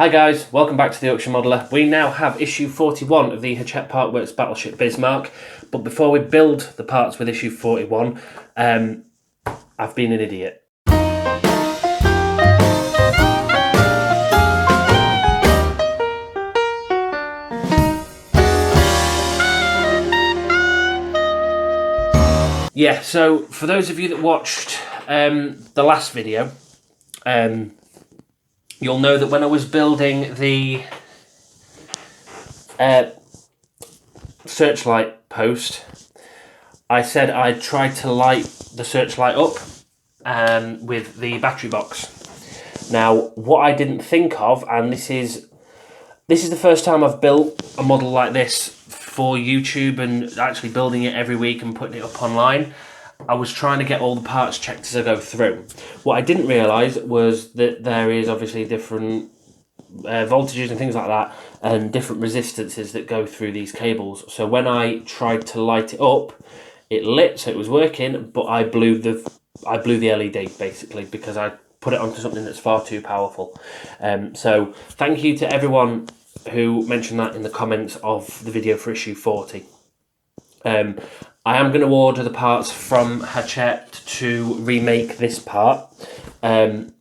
Hi guys, welcome back to the Yorkshire Modeller. We now have issue 41 of the Hachette Partworks Battleship Bismarck, but before we build the parts with issue 41, I've been an idiot. Yeah, so for those of you that watched the last video, you'll know that when I was building the searchlight post, I said I'd try to light the searchlight up with the battery box. Now, what I didn't think of, and this is the first time I've built a model like this for YouTube and actually building it every week and putting it up online. I was trying to get all the parts checked as I go through. What I didn't realise was that there is obviously different voltages and things like that, and different resistances that go through these cables. So when I tried to light it up, it lit, so it was working, but I blew the LED basically because I put it onto something that's far too powerful. So thank you to everyone who mentioned that in the comments of the video for issue 40. I am going to order the parts from Hachette to remake this part, and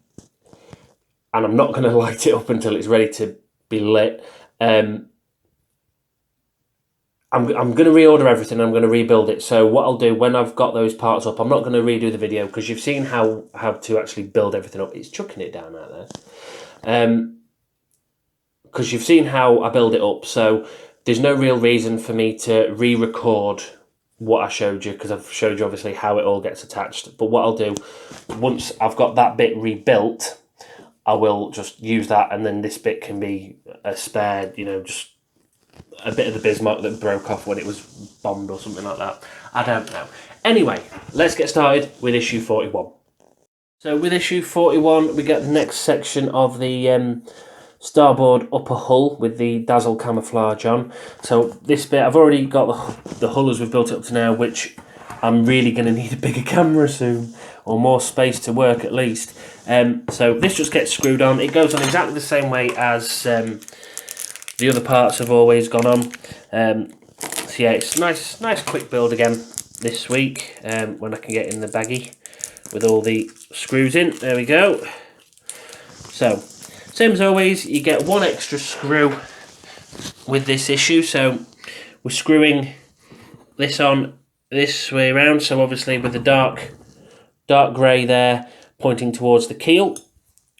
I'm not going to light it up until it's ready to be lit. I'm going to reorder everything. I'm going to rebuild it. So what I'll do when I've got those parts up, I'm not going to redo the video because you've seen how to actually build everything up. It's chucking it down out there. Because you've seen how I build it up, so there's no real reason for me to re-record what I showed you, because I've showed you obviously how it all gets attached. But what I'll do, once I've got that bit rebuilt, I will just use that, and then this bit can be a spare, you know, just a bit of the Bismarck that broke off when it was bombed or something like that. I don't know. Anyway, let's get started with issue 41. So with issue 41, we get the next section of the starboard upper hull with the dazzle camouflage on. So this bit, I've already got the hull as we've built it up to now, which I'm really going to need a bigger camera soon, or more space to work at least. So this just gets screwed on. It goes on exactly the same way as the other parts have always gone on. So yeah, it's nice quick build again this week, when I can get in the baggie with all the screws in. There we go. So same as always, you get one extra screw with this issue. So we're screwing this on this way around. So obviously with the dark grey there pointing towards the keel,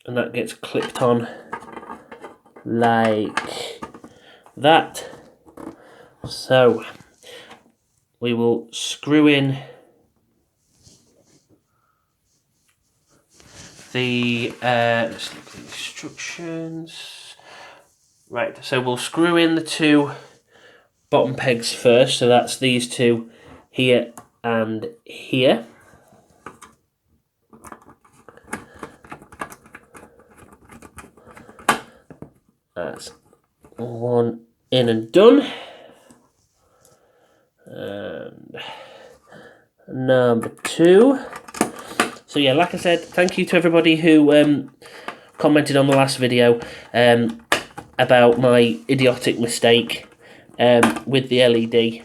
and that gets clipped on like that. So we will screw in the let's look at the instructions. Right, so we'll screw in the two bottom pegs first, so that's these two here and here. That's one in and done. And number two. So yeah, like I said, thank you to everybody who commented on the last video about my idiotic mistake with the LED.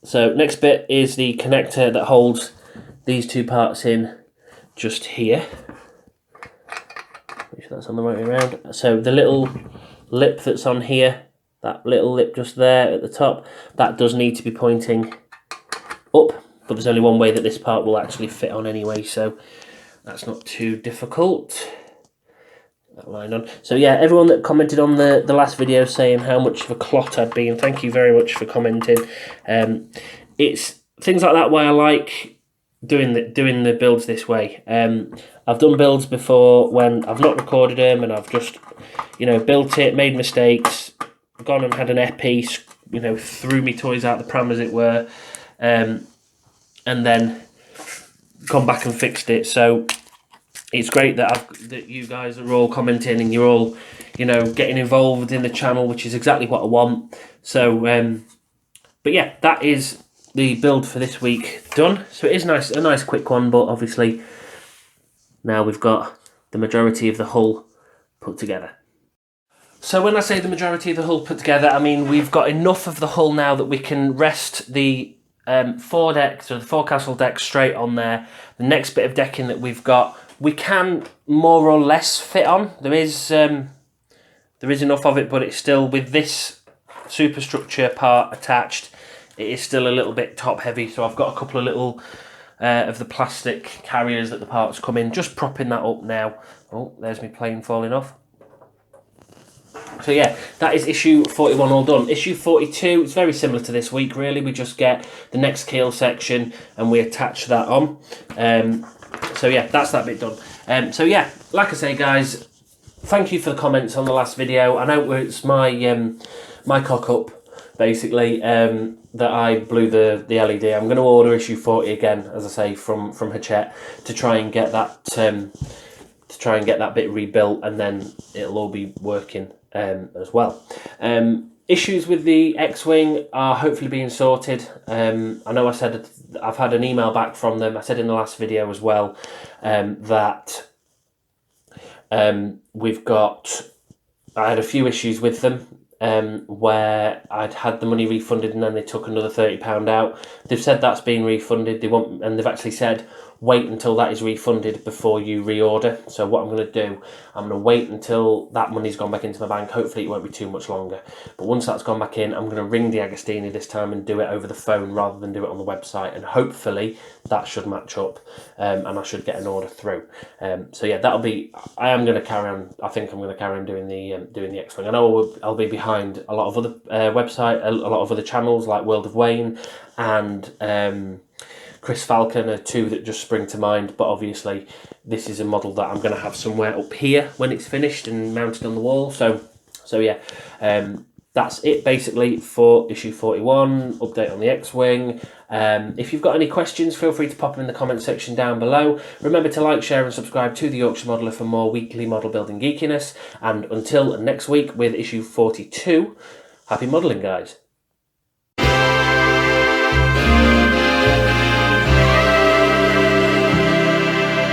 So next bit is the connector that holds these two parts in just here. Make sure that's on the right way around. So the little lip that's on here, that little lip just there at the top, that does need to be pointing up, but there's only one way that this part will actually fit on anyway, so that's not too difficult. That line on. So yeah, everyone that commented on the last video saying how much of a clot I'd been, thank you very much for commenting. It's things like that why I like doing the builds this way. I've done builds before when I've not recorded them and I've just, you know, built it, made mistakes, gone and had an epi, you know, threw me toys out the pram as it were, and then gone back and fixed it. So it's great that you guys are all commenting and you're all, you know, getting involved in the channel, which is exactly what I want. So but yeah, that is the build for this week done. So it is a nice quick one, but obviously now we've got the majority of the hull put together. So when I say the majority of the hull put together, I mean we've got enough of the hull now that we can rest the foredecks or the forecastle deck straight on there. The next bit of decking that we've got, we can more or less fit on. There is enough of it, but it's still, with this superstructure part attached, it is still a little bit top heavy. So I've got a couple of little of the plastic carriers that the parts come in, just propping that up now. Oh, there's my plane falling off. So yeah, that is issue 41 all done. Issue 42, it's very similar to this week really. We just get the next keel section and we attach that on. So yeah, that's that bit done. So yeah, like I say guys, thank you for the comments on the last video. I know it's my my cock up basically, that I blew the LED. I'm going to order issue 40 again, as I say, from Hachette to try and get that bit rebuilt, and then it'll all be working as well. Issues with the X-Wing are hopefully being sorted. I know I said I've had an email back from them. I said in the last video as well that I had a few issues with them where I'd had the money refunded and then they took another £30 out. They've said that's been refunded. And they've actually said wait until that is refunded before you reorder. So what I'm going to do, I'm going to wait until that money's gone back into my bank. Hopefully it won't be too much longer. But once that's gone back in, I'm going to ring Deagostini this time and do it over the phone rather than do it on the website. And hopefully that should match up and I should get an order through. So yeah, I am going to carry on. I think I'm going to carry on doing the X-Wing. I know I'll be behind a lot of other a lot of other channels like World of Wayne and Chris Falcon are two that just spring to mind, but obviously this is a model that I'm going to have somewhere up here when it's finished and mounted on the wall. So yeah, that's it basically for issue 41, update on the X-Wing. If you've got any questions, feel free to pop them in the comment section down below. Remember to like, share and subscribe to the Yorkshire Modeller for more weekly model building geekiness. And until next week with issue 42, happy modelling guys.